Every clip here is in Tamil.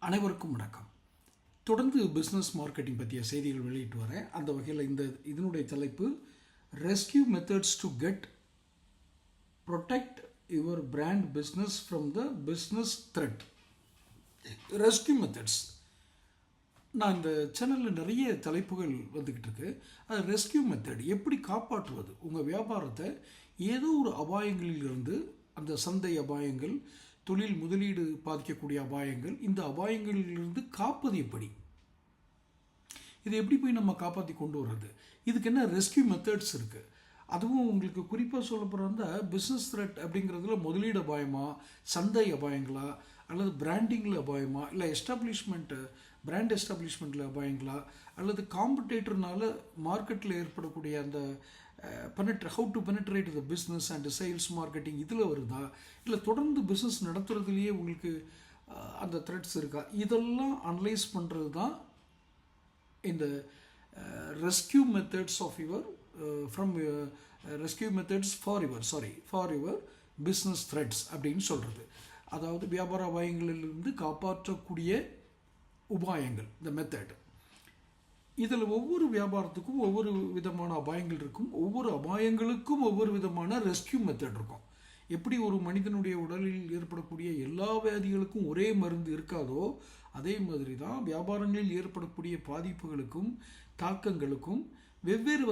அனைவருக்கும் வணக்கம். தொடர்ந்து பிஸ்னஸ் மார்க்கெட்டிங் பற்றிய செய்திகள் வெளியிட்டு வரேன். அந்த வகையில் இதனுடைய தலைப்பு rescue methods to get protect your brand business from the business thread. Rescue methods. நான் இந்த சேனலில் நிறைய தலைப்புகள் வந்துக்கிட்டு இருக்கு. அது ரெஸ்கியூ மெத்தட், எப்படி காப்பாற்றுவது உங்கள் வியாபாரத்தை ஏதோ ஒரு அபாயங்களிலிருந்து, அந்த சந்தை அபாயங்கள், தொழில் முதலீடு பாதிக்கக்கூடிய அபாயங்கள், இந்த அபாயங்களிலிருந்து காப்பது எப்படி, இதை எப்படி போய் நம்ம காப்பாற்றி கொண்டு வர்றது, இதுக்கு என்ன ரெஸ்கியூ மெத்தட்ஸ் இருக்குது. அதுவும் உங்களுக்கு குறிப்பாக சொல்ல போகிறதா பிஸ்னஸ் த்ரெட் அப்படிங்கிறதுல முதலீடு அபாயமா, சந்தை அபாயங்களா, அல்லது பிராண்டிங்கில் அபாயமா, இல்லை பிராண்ட் எஸ்டாப்ளிஷ்மெண்ட்டில் அபாயங்களா, அல்லது காம்படேட்டர்னால மார்க்கெட்டில் ஏற்படக்கூடிய அந்த how to penetrate the business and sales marketing இதில் வருதா, இல்லை தொடர்ந்து பிஸ்னஸ் நடத்துறதுலேயே உங்களுக்கு அந்த த்ரெட்ஸ் இருக்கா, இதெல்லாம் அனலைஸ் பண்ணுறது தான் இந்த rescue methods of your rescue methods for your business threats அப்படின்னு சொல்கிறது. அதாவது வியாபார அபாயங்களிலிருந்து காப்பாற்றக்கூடிய உபாயங்கள், இந்த மெத்தட். இதில் ஒவ்வொரு வியாபாரத்துக்கும் ஒவ்வொரு விதமான அபாயங்கள் இருக்கும். ஒவ்வொரு அபாயங்களுக்கும் ஒவ்வொரு விதமான ரெஸ்கியூ மெத்தட் இருக்கும். எப்படி ஒரு மனிதனுடைய உடலில் ஏற்படக்கூடிய எல்லா வியாதிகளுக்கும் ஒரே மருந்து இருக்காதோ, அதே மாதிரி தான் வியாபாரங்களில் ஏற்படக்கூடிய பாதிப்புகளுக்கும் தாக்கங்களுக்கும் வெவ்வேறு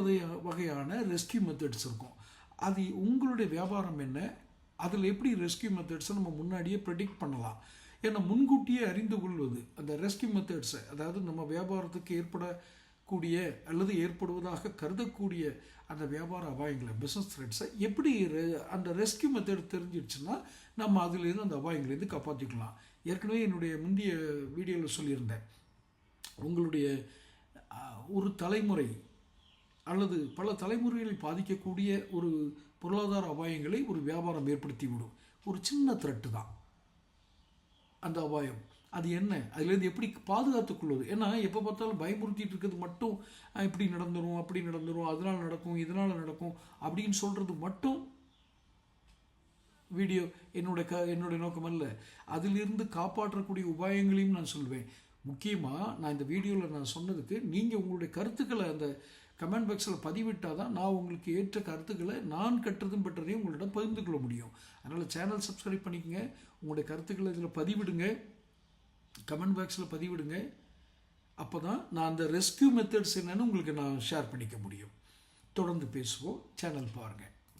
வகையான ரெஸ்கியூ மெத்தட்ஸ் இருக்கும். அது உங்களுடைய வியாபாரம் என்ன, அதில் எப்படி ரெஸ்கியூ மெத்தட்ஸை நம்ம முன்னாடியே ப்ரெடிக்ட் பண்ணலாம். ஏன்னா முன்கூட்டியே அறிந்து கொள்வது அந்த ரெஸ்கியூ மெத்தட்ஸை, அதாவது நம்ம வியாபாரத்துக்கு ஏற்படக்கூடிய அல்லது ஏற்படுவதாக கருதக்கூடிய அந்த வியாபார அபாயங்களை, பிஸ்னஸ் த்ரெட்ஸை எப்படி அந்த ரெஸ்கியூ மெத்தட் தெரிஞ்சிடுச்சுன்னா நம்ம அதிலேருந்து அந்த அபாயங்கள்லேருந்து காப்பாற்றிக்கலாம். ஏற்கனவே என்னுடைய முந்தைய வீடியோவில் சொல்லியிருந்தேன், உங்களுடைய ஒரு தலைமுறை அல்லது பல தலைமுறைகளில் பாதிக்கக்கூடிய ஒரு பொருளாதார அபாயங்களை ஒரு வியாபாரம் ஏற்படுத்தி விடும். ஒரு சின்ன த்ரெட்டு தான் அந்த அபாயம். அது என்ன, அதுலேருந்து எப்படி பாதுகாத்துக்கொள்வது. ஏன்னா எப்போ பார்த்தாலும் பயமுறுத்திட்டு இருக்கிறது மட்டும் இப்படி நடந்துடும், அப்படி நடந்துடும், அதனால் நடக்கும், இதனால் நடக்கும் அப்படின்னு சொல்கிறது மட்டும் வீடியோ என்னுடைய நோக்கம் அல்ல. அதிலிருந்து காப்பாற்றக்கூடிய உபாயங்களையும் நான் சொல்வேன். முக்கியமாக நான் இந்த வீடியோவில் நான் சொன்னதுக்கு நீங்கள் உங்களுடைய கருத்துக்களை அந்த கமெண்ட் பாக்ஸில் பதிவிட்டால் தான் நான் உங்களுக்கு ஏற்ற கருத்துக்களை நான் கற்றதும் பெற்றதையும் உங்களிடம் பகிர்ந்து கொள்ள முடியும். அதனால் சேனல் சப்ஸ்கிரைப் பண்ணிக்கங்க, உங்களுடைய கருத்துக்களை இதில் பதிவிடுங்க, கமெண்ட் பாக்ஸில் பதிவிடுங்க. அப்போ தான் நான் அந்த ரெஸ்கியூ மெத்தட்ஸ் என்னன்னு உங்களுக்கு நான் ஷேர் பண்ணிக்க முடியும். தொடர்ந்து பேசுவோம். சேனல் பாருங்கள்.